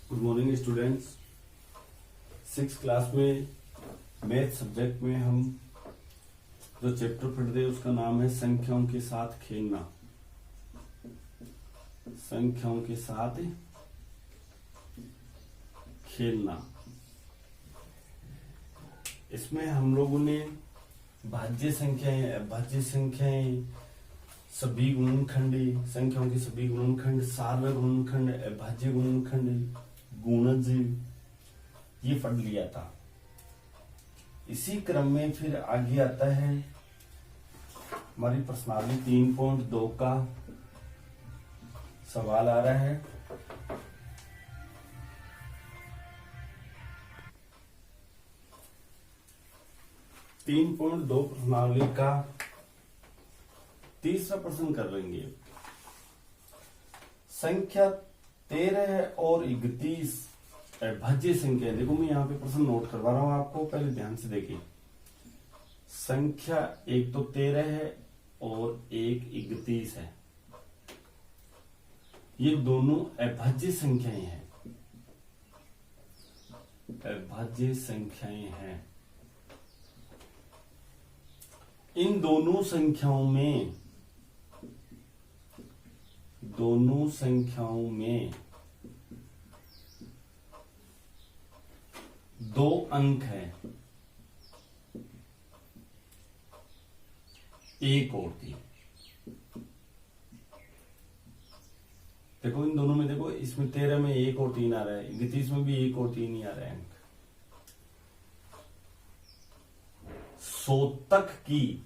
Good morning students. 6th class में math subject में हम जो चैप्टर पढ़ रहे हैं उसका नाम है संख्याओं के साथ खेलना। संख्याओं के साथ खेलना। इसमें हम लोगों ने भाज्य संख्याएं, अभाज्य संख्याएं, सभी गुणनखंडी संख्याओं के सभी गुणनखंड, सार्वय गुणनखंड, अभाज्य गुणनखंड, गुणज ये पढ़ लिया था। इसी क्रम में फिर आगे आता है हमारी प्रश्नावली 3.2 का सवाल आ रहा है। तीन पॉइंट दो प्रश्नावली का तीसरा प्रश्न कर लेंगे। संख्या 13 और 31 अभाज्य संख्या। देखो मैं यहाँ पे प्रश्न नोट करवा रहा हूं आपको, पहले ध्यान से देखिए। संख्या एक तो 13 है और एक 31 है। ये दोनों अभाज्य संख्याएं हैं। अभाज्य संख्याएं हैं। इन दोनों संख्याओं में दो अंक है, एक और 3। देखो इन दोनों में, देखो इसमें 13 में 1 और 3 आ रहा है, 31 में भी 1 और 3 ही आ रहा है अंक। शोधक की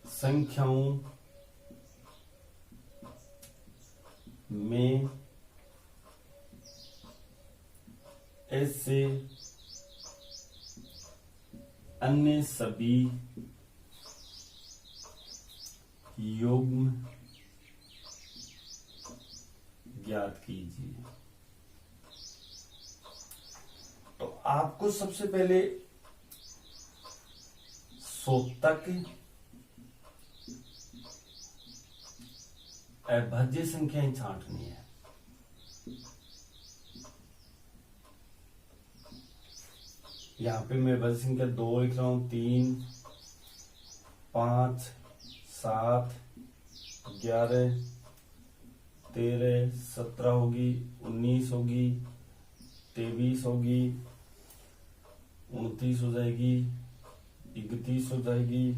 संख्याओं में ऐसे अन्य सभी युग्म ज्ञात कीजिए। तो आपको सबसे पहले शोधक अभाज्य संख्याएं छांटनी है। यहां पे मैं अभाज्य संख्या 2 लिख रहा हूं, 3, 5, 7, 11, 13, 17 होगी, 19 होगी, 23 होगी, 29 हो जाएगी, 31 हो जाएगी,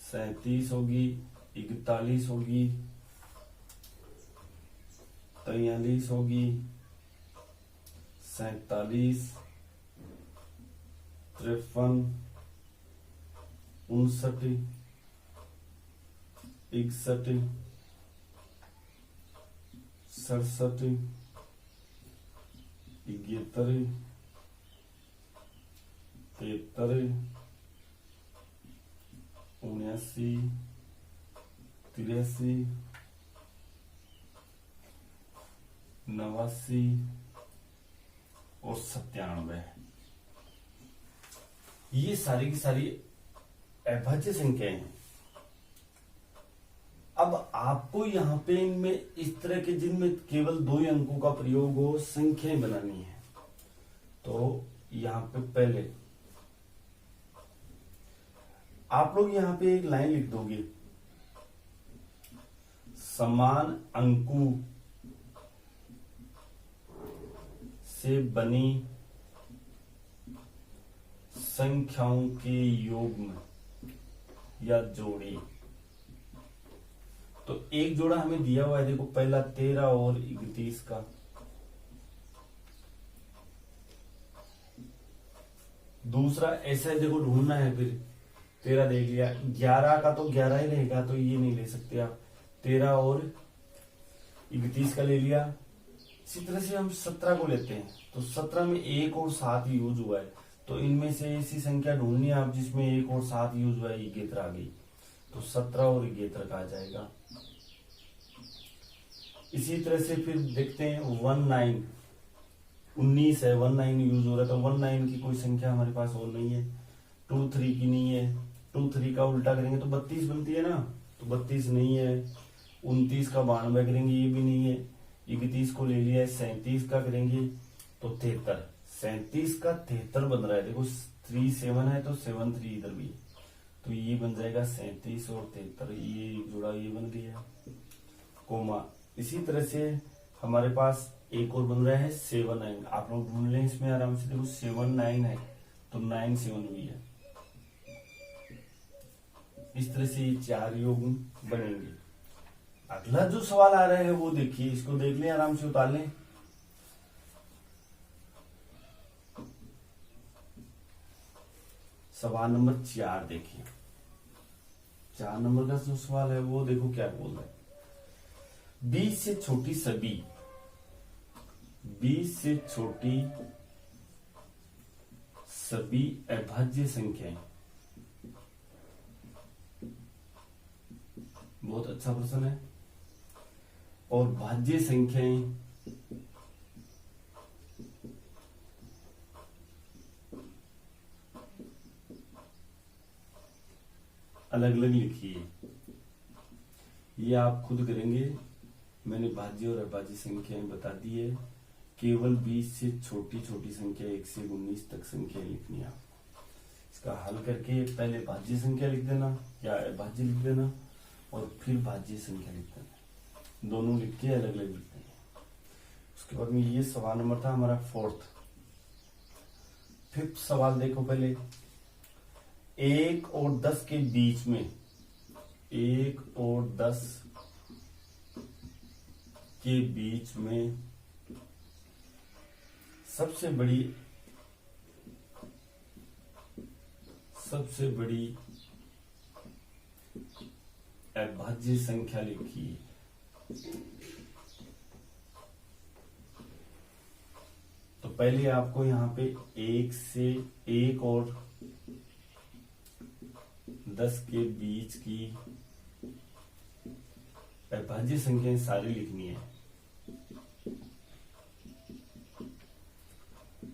37 होगी, 41 होगी, 43 होगी, 47, 53, 59, 61, 67, 71, 73, 79, 83, 89 और 97। ये सारी की सारी अभाज्य संख्याएं हैं। अब आपको यहां पे इनमें इस तरह के जिनमें केवल 2 ही अंकों का प्रयोग हो संख्याएं बनानी है। तो यहां पे पहले आप लोग यहां पे एक लाइन लिख दोगे, समान अंकों से बनी संख्याओं के युग्म या जोड़ी। तो एक जोड़ा हमें दिया हुआ है, देखो पहला 13 और 31 का। दूसरा ऐसा देखो ढूंढना है, फिर 13 देख लिया, 11 का तो 11 ही रहेगा, तो ये नहीं ले सकते आप। 13 और 31 का ले लिया। इसी तरह से हम 17 को लेते हैं, तो 17 में 1 और 7 यूज हुआ है, तो इनमें से ऐसी संख्या ढूंढनी है आप जिसमें 1 और 7 यूज हुआ है, इगेत्र आ गई, तो 17 और इगेत्र का आ जाएगा। इसी तरह से फिर देखते हैं 19 है, 19 यूज हो रहा है, तो 19 की कोई संख्या हमारे पास और नहीं है। 23 की नहीं है, 23 का उल्टा करेंगे तो 32 बनती है ना, तो 32 नहीं है। 29 का 92 करेंगे, ये भी नहीं है। 31 को ले लिया है, 37 का करेंगे तो 73। 37 का 73 बन रहा है। देखो 3 7 है तो 7 3 इधर भी है, तो ये बन जाएगा 37 और 73, ये जुड़ा, ये बन गया कोमा। इसी तरह से हमारे पास एक और बन रहा है 7 9। आप लोग ढूंढ लें इसमें आराम से। देखो 7 9 है तो 9 7 भी है। इस तरह से ये 4 योग बनेंगे। अगला जो सवाल आ रहा है वो देखिए, इसको देख लें, आराम से उतार लें। सवाल नंबर 4 देखिए। 4 नंबर का जो सवाल है वो देखो क्या बोल रहा है। 20 से छोटी सभी, 20 से छोटी सभी अभाज्य संख्याएं। बहुत अच्छा प्रश्न है। और भाज्य संख्याएं अलग अलग लिखिए। ये आप खुद करेंगे, मैंने भाज्य और अभाज्य संख्याएं बता दी है। केवल 20 से छोटी छोटी संख्या 1 से 19 तक संख्या लिखनी है। इसका हल करके पहले भाज्य संख्या लिख देना या अभाज्य लिख देना और फिर भाज्य संख्या लिख देना, दोनों लिख के अलग अलग लिख देंगे। उसके बाद में ये सवाल नंबर था हमारा 4th। 5th सवाल देखो पहले। 1 और 10 के बीच में, 1 और 10 के बीच में सबसे बड़ी अभाज्य संख्या लिखिए। तो पहले आपको यहां पे 1 और 10 के बीच की अभाज्य संख्याएं सारी लिखनी है,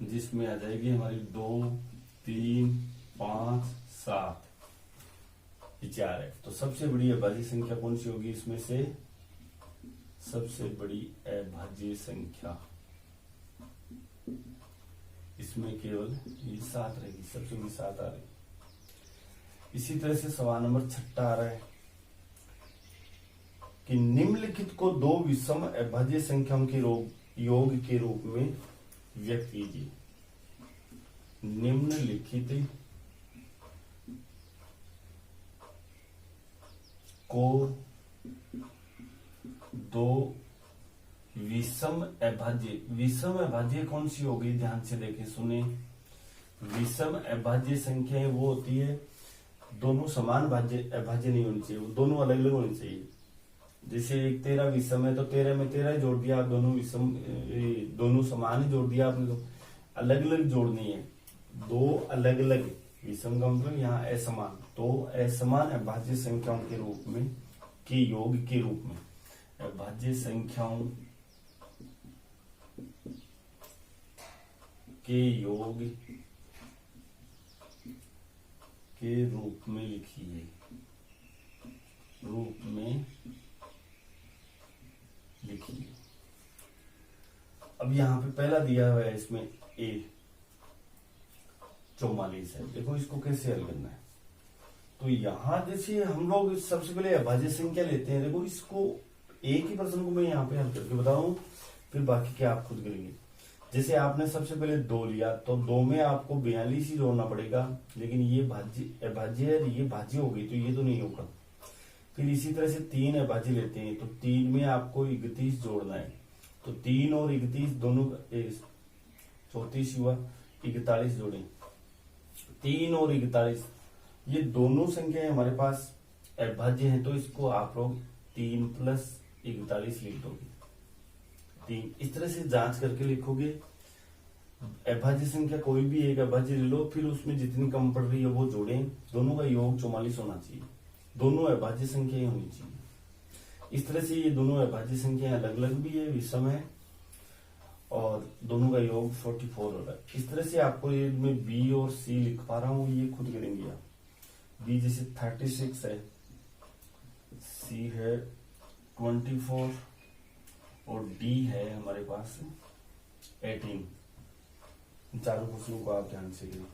जिसमें आ जाएगी हमारी 2 3 5 7, 4 है। तो सबसे बड़ी अभाज्य संख्या कौन सी होगी इसमें से? सबसे बड़ी अभाज्य संख्या इसमें केवल ये 7 रहेगी, सबसे बड़ी 7 आ रही। इसी तरह से सवाल नंबर 6 आ रहा है कि निम्नलिखित को 2 विषम अभाज्य संख्याओं के योग के रूप में व्यक्त कीजिए। निम्नलिखित को 2 विषम अभाज्य कौन सी होगी? ध्यान से देखें, सुने। विषम अभाज्य संख्याएं वो होती है दोनों समान अभाज्य नहीं होनी चाहिए, वो दोनों अलग अलग होनी चाहिए। जैसे एक 13 विषम है तो 13 में 13 जोड़ दिया, दोनों समान ही जोड़ दिया आपने, तो अलग अलग जोड़नी है। 2 अलग अलग विषम का मतलब यहाँ असमान, तो असमान अभाज्य संख्याओं के रूप में, के योग के रूप में, अभाज्य संख्याओं के योग के रूप में लिखिए। रूप में लिखिए। अब यहाँ पे पहला दिया हुआ है इसमें A 44 है। देखो इसको कैसे हल करना है। तो यहां जैसे हम लोग सबसे पहले अभाज्य संख्या लेते हैं। देखो इसको एक ही प्रश्न को मैं यहाँ पे हल करके बता रहा हूं, फिर बाकी के आप खुद करेंगे। जैसे आपने सबसे पहले 2 लिया तो 2 में आपको 42 ही जोड़ना पड़ेगा, लेकिन ये अभाज्य है, ये भाज्य हो गई तो ये तो नहीं होगा। फिर इसी तरह से 3 अभाज्य लेते हैं तो 3 में आपको 31 जोड़ना है, तो 3 और 31 दोनों 34 हुआ, 41 जोड़े। 3 और 41 ये दोनों संख्याएं हमारे पास अभाज्य हैं, तो इसको आप लोग 3 + 41 लिख दोगे। 3 इस तरह से जांच करके लिखोगे। अभाज्य संख्या कोई भी एक अभाज्य ले लो, फिर उसमें जितनी कम पड़ रही है वो जोड़ें। दोनों का योग 44 होना चाहिए, दोनों अभाज्य संख्याएं होनी चाहिए। इस तरह से ये दोनों अभाज्य संख्याएं अलग अलग भी है, विषम है, और दोनों का योग 44 हो रहा है। इस तरह से आपको ये मैं B और C लिख पा रहा हूं, ये खुद करेंगे आप। B जैसे 36 है, C है 24 और डी है हमारे पास 18। इन चारों क्वेश्चनों को आप ध्यान से करें।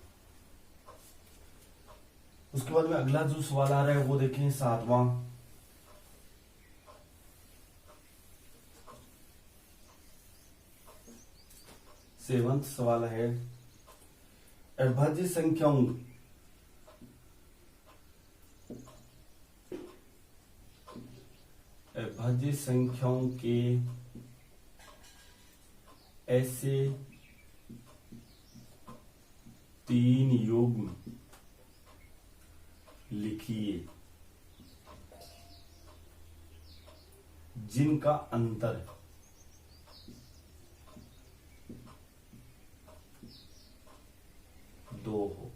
उसके बाद में अगला जो सवाल आ रहा है वो देखें, 7वां। सेवंथ सवाल है, अविभाज्य संख्याओं के ऐसे 3 युग्म लिखिए जिनका अंतर 2 हो।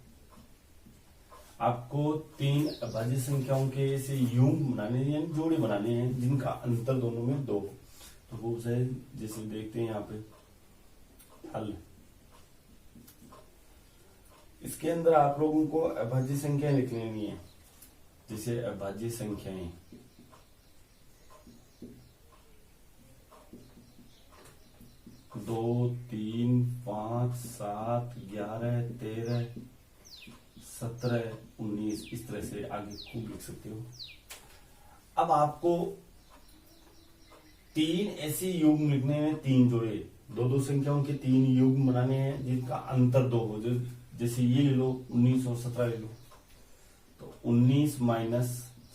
आपको 3 अभाज्य संख्याओं के ऐसे युग्म बनाने हैं, यानी जोड़े बनाने हैं जिनका अंतर दोनों में 2 हो। तो वो है, जैसे देखते हैं यहाँ पे हल। इसके अंदर आप लोगों को अभाज्य संख्या लिख लेनी है। जैसे अभाज्य संख्याएं 2, 3, 5, 7, 11, 13, 17, 19, इस तरह से आगे खूब लिख सकते हो। अब आपको 3 ऐसे युग्म लिखने हैं, 3 जोड़े, 2 संख्याओं के 3 युग्म बनाने हैं जिनका अंतर 2 हो। जैसे ये ले लो, 19 और 17 ले लो, तो 19 माइनस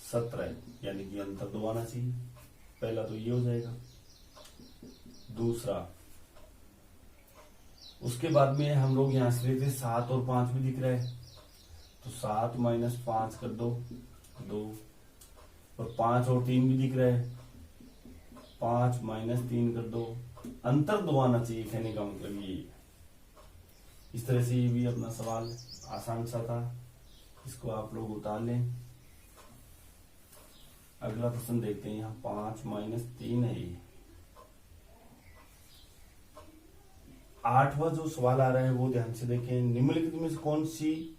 17 यानी कि अंतर 2 आना चाहिए। पहला तो ये हो जाएगा। दूसरा, उसके बाद में हम लोग यहां से लेते 7 और 5 भी दिख रहा है, तो 7 माइनस 5 कर दो 2, और 5 और 3 भी दिख रहा है, 5 माइनस 3 कर दो, अंतर 2 आना चाहिए। कहने का मतलब ये है। इस तरह से ये भी अपना सवाल आसान सा था, इसको आप लोग उतार लें। अगला प्रश्न देखते हैं, यहाँ 5 माइनस 3 है ये। 8वां जो सवाल आ रहा है वो ध्यान से देखें, निम्नलिखित में से कौन सी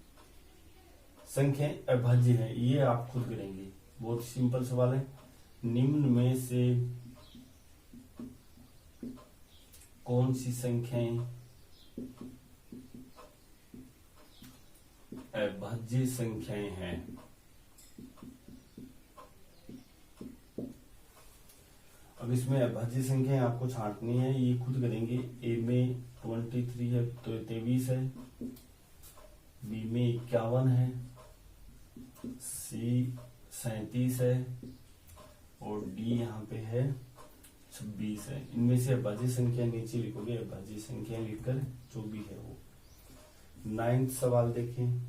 संख्या अभाज्य है? ये आप खुद करेंगे, बहुत सिंपल सवाल है। निम्न में से कौन सी संख्याएं अभाज्य संख्याएं हैं? अब इसमें अभाज्य संख्याएं आपको छांटनी है, ये खुद करेंगे। ए में 23 है तो 23 है, बी में 51 है, सी 37 है, और डी यहाँ पे है 26 है। इनमें से अभाज्य संख्या नीचे लिखोगे, अभाज्य संख्या लिखकर जो भी है वो। 9th सवाल देखें,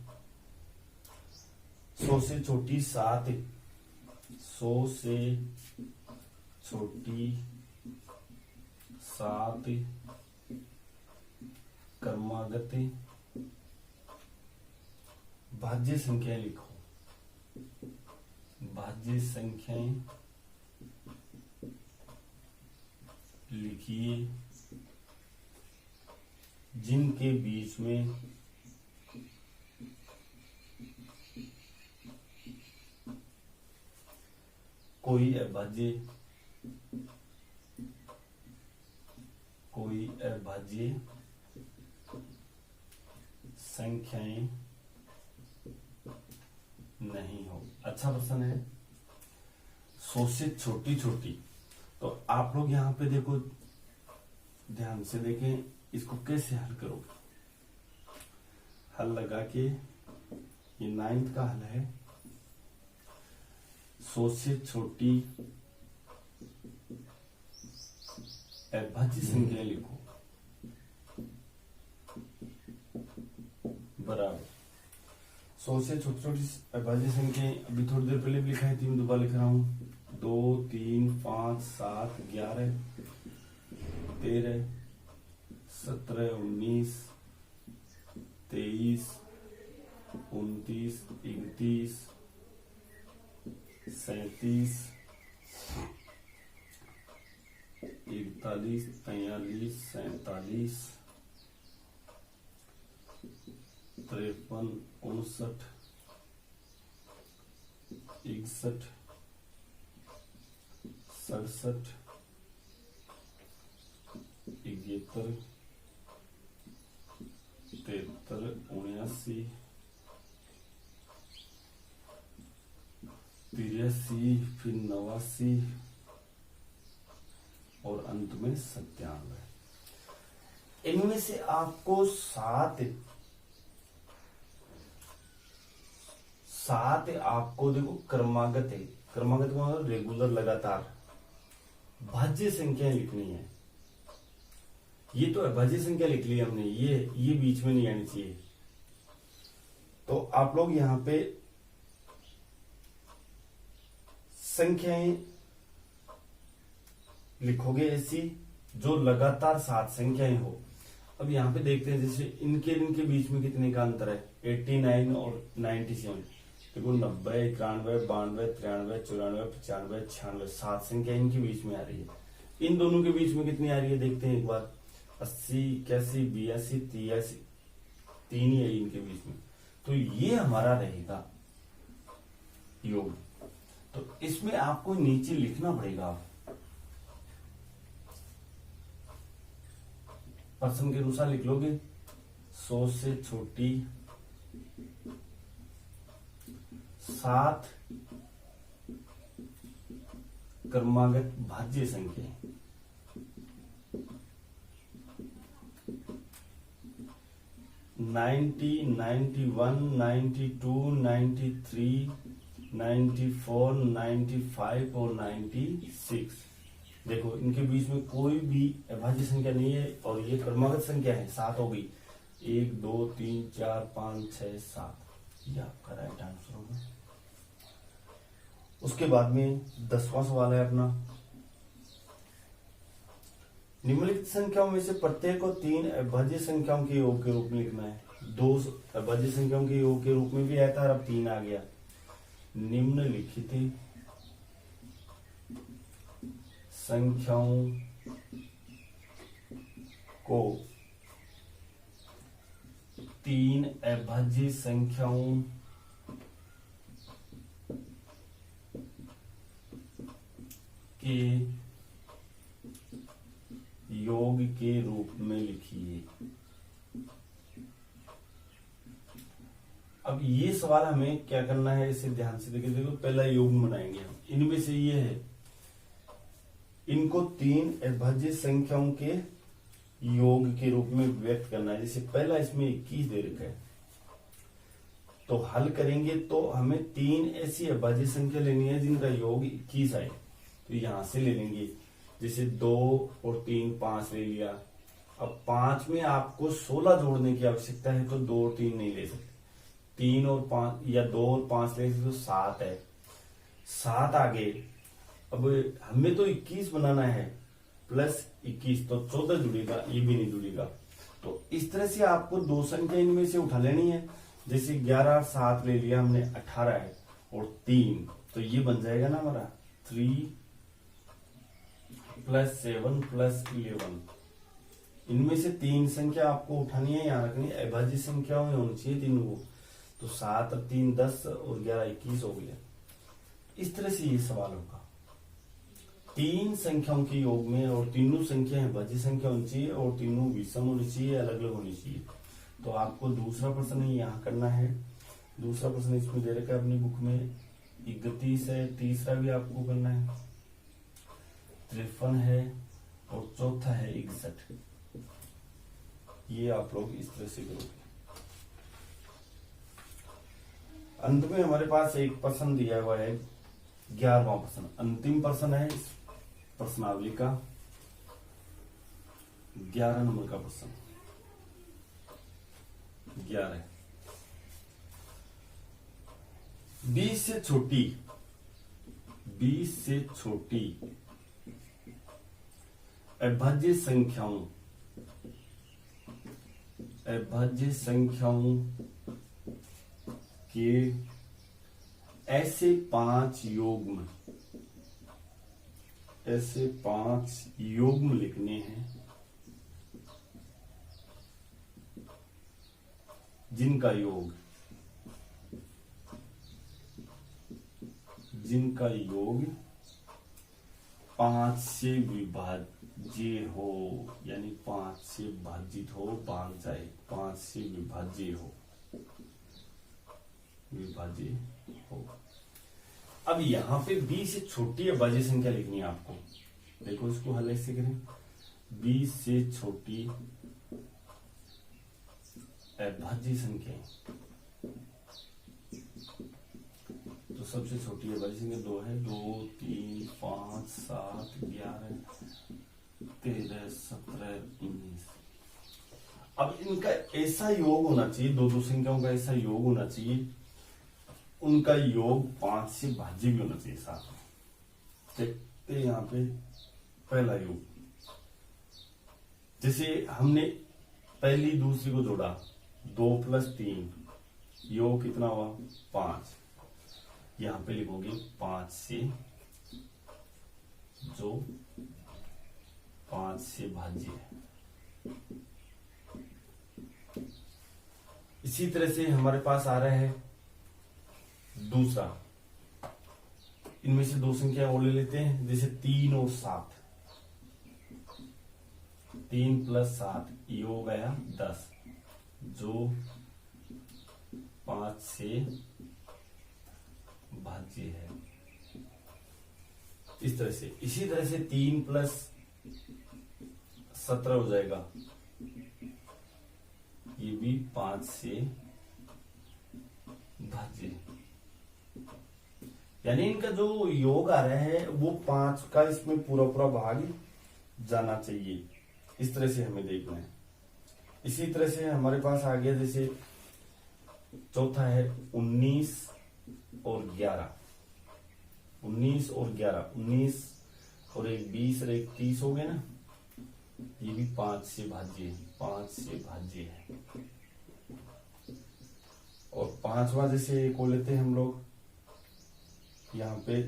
100 से छोटी 7, 100 से छोटी 7 क्रमागत भाज्य संख्या लिखो। भाज्य संख्याएं लिखिए जिनके बीच में कोई अभाज्य संख्याएं नहीं हो। अच्छा प्रश्न है। 100 से छोटी छोटी, तो आप लोग यहाँ पे देखो, ध्यान से देखें, इसको कैसे हल करोगे। हल लगा के, ये 9th का हल है। 100 से छोटी अभाज्य संख्या लिखो, बराबर 100 से छोटी छोटी अभाज्य संख्या। अभी थोड़ी देर पहले भी लिखा है, 3 दोबारा लिख रहा हूं। 2, 3, 5, 7, 11, 13, 17, 19, 23, 29, 31, 37, 41, 43, 47, 53, 59, 61, 67, 71, 73, 79, 83, फिर 89 और अंत में 97। इनमें से आपको सात आपको देखो क्रमागत है। क्रमागत का मतलब रेगुलर, लगातार भाज्य संख्या लिखनी है। ये तो अभाज्य संख्या लिख ली हमने, ये बीच में नहीं आनी चाहिए। तो आप लोग यहां पे संख्याएं लिखोगे ऐसी जो लगातार 7 संख्याएं हो। अब यहाँ पे देखते हैं जैसे इनके बीच में कितने का अंतर है, 89 और 97। देखो 90, 91, 92, 93, 94, 95, 96, 7 संख्या इनके बीच में आ रही है। इन दोनों के बीच में कितनी आ रही है देखते हैं एक बार, 80, 81, 82, 83, 3 ही है इनके बीच में। तो ये हमारा रहेगा योग। तो इसमें आपको नीचे लिखना पड़ेगा, पर्सन के अनुसार लिख लोगे। 100 से छोटी 7 क्रमागत भाज्य संख्या, 90, 91, 92, 93, 94, 95 और 96। देखो इनके बीच में कोई भी अभाज्य संख्या नहीं है और ये क्रमागत संख्या है, 7 हो गई। 1, 2, 3, 4, 5, 6, 7, ये आपका राइट आंसर होगा। उसके बाद में 10वां सवाल है अपना, निम्नलिखित संख्याओं में से प्रत्येक को 3 अभाज्य संख्याओं के योग के रूप में लिखना है। 2 अभाज्य संख्याओं के योग के रूप में भी आया था, अब 3 आ गया। निम्नलिखित संख्याओं को 3 अभाज्य संख्याओं के योग के रूप में लिखिए। अब ये सवाल हमें क्या करना है, इसे ध्यान से देखिए। देखो पहला योग बनाएंगे हम, इनमें से ये है, इनको 3 अभाज्य संख्याओं के योग के रूप में व्यक्त करना है। जैसे पहला इसमें 21 दे रखा है, तो हल करेंगे तो हमें 3 ऐसी अभाज्य संख्या लेनी है जिनका योग 21 आए। तो यहां से ले लेंगे, जैसे 2 और 3, 5 ले लिया। अब 5 में आपको 16 जोड़ने की आवश्यकता है, तो 2 और 3 नहीं ले सकते। 3 और 5 या 2 और 5 ले सकते, तो 7 है। 7 आगे, अब हमें तो 21 बनाना है, प्लस 21 तो 14 जुड़ेगा, ये भी नहीं जुड़ेगा। तो इस तरह से आपको 2 संख्या इनमें से उठा लेनी है। जैसे 11 और 7 ले लिया हमने, 18 है और 3, तो ये बन जाएगा ना हमारा 3 + 7 + 11। इनमें से 3 संख्या आपको उठानी है, यहाँ रखनी है। अभाज्य संख्याओं में होनी चाहिए तीनों को। तो 7 और 3 10 और 11 21 हो गया। इस तरह से ये सवाल होगा। 3 संख्याओं के योग में, और तीनों संख्याएं अभाज्य संख्या होनी चाहिए और तीनों विषम होनी चाहिए, अलग अलग होनी चाहिए। तो आपको दूसरा प्रश्न यहाँ करना है। दूसरा प्रश्न इसमें दे रखा है अपनी बुक में, 31 है। तीसरा भी आपको करना है, 53 है और चौथा है 61। ये आप लोग इस तरह से करोगे। अंत में हमारे पास एक प्रश्न दिया हुआ है, 11वां प्रश्न, अंतिम प्रश्न है इस प्रश्नावली का, 11 नंबर का प्रश्न। 11 20 से छोटी, 20 से छोटी अभाज्य संख्याओं, अभाज्य संख्याओं के ऐसे 5 युग्म, ऐसे 5 युग्म लिखने हैं जिनका योग, जिनका योग 5 से विभाज्य हो, यानी 5 से विभाजित हो, भाग जाए, 5 से विभाज्य हो, विभाज्य हो। अब यहाँ पे b से छोटी अभाज्य संख्या लिखनी है आपको। देखो इसको हल ऐसे करें, b से छोटी अभाज्य संख्या, तो सबसे छोटी अभाज्य संख्या 2 है। 2, 3, 5, 7, 11, 13, 17, 19। अब इनका ऐसा योग होना चाहिए, दो संख्याओं का ऐसा योग होना चाहिए, उनका योग 5 से भाज्य भी होना चाहिए साथ में। देखते हैं यहाँ पे पहला योग, जैसे हमने पहली दूसरी को जोड़ा, 2 + 3, योग कितना हुआ 5। यहां पे लिखोगे 5 से, जो 5 से भाज्य है। इसी तरह से हमारे पास आ रहा है दूसरा, इनमें से दो संख्या और ले लेते हैं, जैसे 3 और 7। 3 + 7 योग आया 10, जो 5 से भाज्य है। इस तरह से, इसी तरह से 3 + 17 हो जाएगा, ये भी 5 से भाज्य है। यानी इनका जो योग आ रहा है वो 5 का इसमें पूरा पूरा भाग जाना चाहिए। इस तरह से हमें देखना है। इसी तरह से हमारे पास आ गया, जैसे चौथा है 19 और 11। 19 और 11, 19 और एक 20 और एक 30 हो गए ना, ये भी 5 से भाज्य है, 5 से भाज्य है। और पांचवा जैसे को लेते हैं हम लोग, यहाँ पे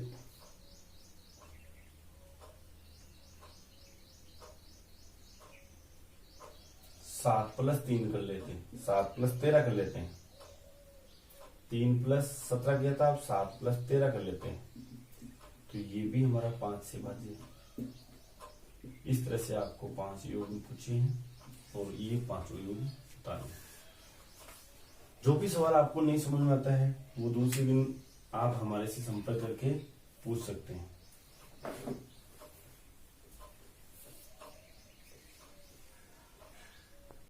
7 + 3 कर लेते हैं, 7 + 13 कर लेते हैं। 3 + 17 किया था, अब 7 + 13 कर लेते हैं, तो ये भी हमारा 5 से भाज्य है। इस तरह से आपको 5 योग पूछे हैं और ये 5 योग बताने। जो भी सवाल आपको नहीं समझ में आता है वो दूसरे दिन आप हमारे से संपर्क करके पूछ सकते हैं।